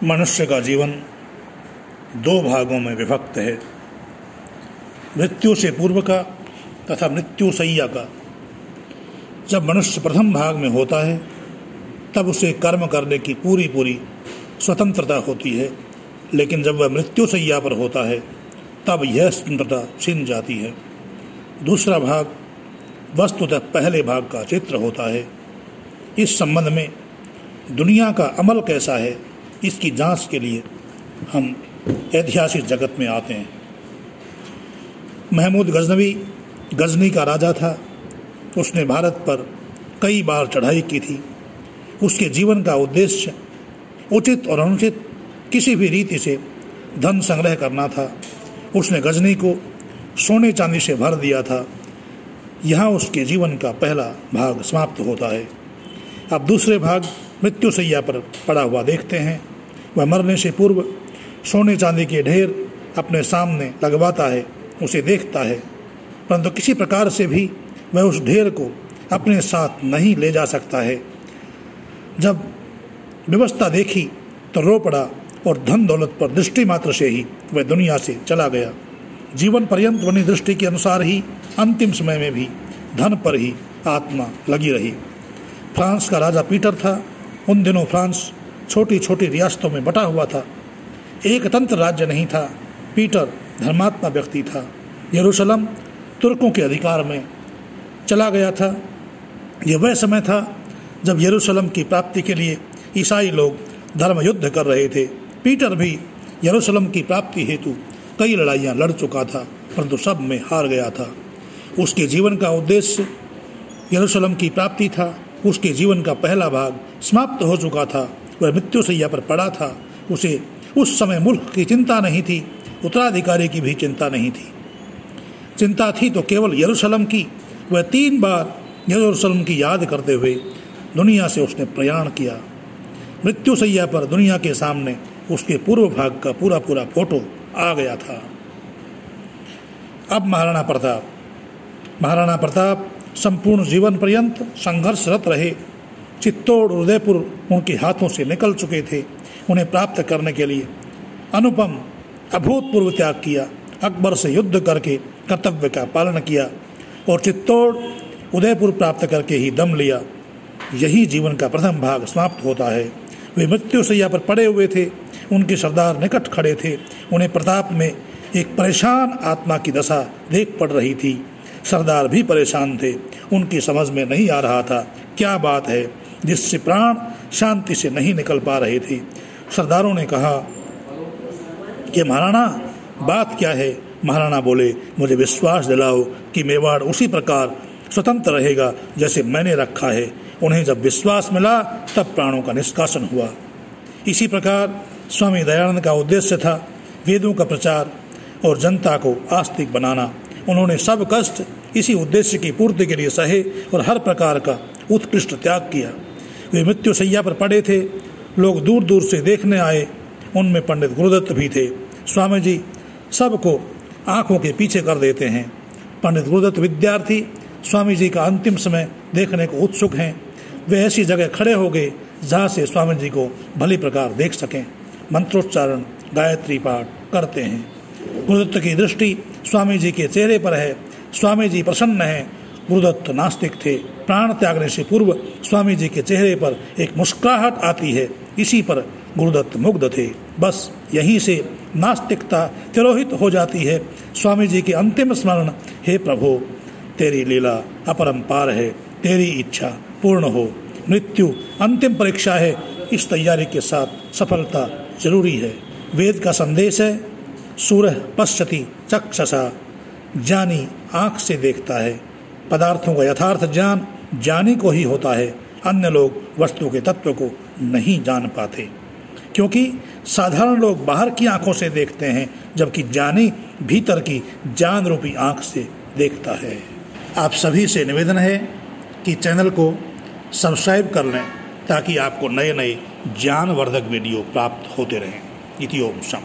मनुष्य का जीवन दो भागों में विभक्त है, मृत्यु से पूर्व का तथा मृत्युशय्या का। जब मनुष्य प्रथम भाग में होता है तब उसे कर्म करने की पूरी स्वतंत्रता होती है, लेकिन जब वह मृत्युशय्या पर होता है तब यह स्वतंत्रता छिन जाती है। दूसरा भाग वस्तुतः पहले भाग का चित्र होता है। इस संबंध में दुनिया का अमल कैसा है, इसकी जांच के लिए हम ऐतिहासिक जगत में आते हैं। महमूद गजनवी गजनी का राजा था। उसने भारत पर कई बार चढ़ाई की थी। उसके जीवन का उद्देश्य उचित और अनुचित किसी भी रीति से धन संग्रह करना था। उसने गजनी को सोने चांदी से भर दिया था। यहाँ उसके जीवन का पहला भाग समाप्त होता है। अब दूसरे भाग मृत्युशय्या पर पड़ा हुआ देखते हैं। वह मरने से पूर्व सोने चांदी के ढेर अपने सामने लगवाता है, उसे देखता है, परंतु किसी प्रकार से भी वह उस ढेर को अपने साथ नहीं ले जा सकता है। जब व्यवस्था देखी तो रो पड़ा और धन दौलत पर दृष्टि मात्र से ही वह दुनिया से चला गया। जीवन पर्यंत बनी दृष्टि के अनुसार ही अंतिम समय में भी धन पर ही आत्मा लगी रही। फ्रांस का राजा पीटर था। उन दिनों फ्रांस छोटी छोटी रियासतों में बटा हुआ था, एक तंत्र राज्य नहीं था। पीटर धर्मात्मा व्यक्ति था। यरूशलेम तुर्कों के अधिकार में चला गया था। यह वह समय था जब यरूशलेम की प्राप्ति के लिए ईसाई लोग धर्म युद्ध कर रहे थे। पीटर भी यरूशलेम की प्राप्ति हेतु कई लड़ाइयाँ लड़ चुका था, परंतु सब में हार गया था। उसके जीवन का उद्देश्य यरूशलेम की प्राप्ति था। उसके जीवन का पहला भाग समाप्त हो चुका था। वह मृत्युशय्या पर पड़ा था। उसे उस समय मुल्क की चिंता नहीं थी, उत्तराधिकारी की भी चिंता नहीं थी। चिंता थी तो केवल यरूशलेम की। वह 3 बार यरूशलेम की याद करते हुए दुनिया से उसने प्रयाण किया। मृत्युशय्या पर दुनिया के सामने उसके पूर्व भाग का पूरा फोटो आ गया था। अब महाराणा प्रताप संपूर्ण जीवन पर्यंत संघर्षरत रहे। चित्तौड़ और उदयपुर उनके हाथों से निकल चुके थे। उन्हें प्राप्त करने के लिए अनुपम अभूतपूर्व त्याग किया। अकबर से युद्ध करके कर्तव्य का पालन किया और चित्तौड़ उदयपुर प्राप्त करके ही दम लिया। यही जीवन का प्रथम भाग समाप्त होता है। वे मृत्युशय्या पर पड़े हुए थे। उनके सरदार निकट खड़े थे। उन्हें प्रताप में एक परेशान आत्मा की दशा देख पड़ रही थी। सरदार भी परेशान थे। उनकी समझ में नहीं आ रहा था क्या बात है जिससे प्राण शांति से नहीं निकल पा रहे थे। सरदारों ने कहा कि महाराणा बात क्या है। महाराणा बोले, मुझे विश्वास दिलाओ कि मेवाड़ उसी प्रकार स्वतंत्र रहेगा जैसे मैंने रखा है। उन्हें जब विश्वास मिला तब प्राणों का निष्कासन हुआ। इसी प्रकार स्वामी दयानंद का उद्देश्य था वेदों का प्रचार और जनता को आस्तिक बनाना। उन्होंने सब कष्ट इसी उद्देश्य की पूर्ति के लिए सहे और हर प्रकार का उत्कृष्ट त्याग किया। वे मृत्युशय्या पर पड़े थे। लोग दूर दूर से देखने आए। उनमें पंडित गुरुदत्त भी थे। स्वामी जी सबको आंखों के पीछे कर देते हैं। पंडित गुरुदत्त विद्यार्थी स्वामी जी का अंतिम समय देखने को उत्सुक हैं। वे ऐसी जगह खड़े हो गए जहाँ से स्वामी जी को भली प्रकार देख सकें। मंत्रोच्चारण गायत्री पाठ करते हैं। गुरुदत्त की दृष्टि स्वामी जी के चेहरे पर है। स्वामी जी प्रसन्न हैं। गुरुदत्त नास्तिक थे। प्राण त्यागने से पूर्व स्वामी जी के चेहरे पर एक मुस्कुराहट आती है। इसी पर गुरुदत्त मुग्ध थे। बस यहीं से नास्तिकता तिरोहित हो जाती है। स्वामी जी के अंतिम स्मरण, हे प्रभु तेरी लीला अपरंपार है, तेरी इच्छा पूर्ण हो। मृत्यु अंतिम परीक्षा है। इस तैयारी के साथ सफलता जरूरी है। वेद का संदेश है, सूरः पश्यति चक्षसा, ज्ञानी आँख से देखता है। पदार्थों का यथार्थ ज्ञान ज्ञानी को ही होता है। अन्य लोग वस्तु के तत्व को नहीं जान पाते, क्योंकि साधारण लोग बाहर की आंखों से देखते हैं, जबकि ज्ञानी भीतर की ज्ञान रूपी आंख से देखता है। आप सभी से निवेदन है कि चैनल को सब्सक्राइब कर लें ताकि आपको नए नए ज्ञानवर्धक वीडियो प्राप्त होते रहें। इति ओम शम।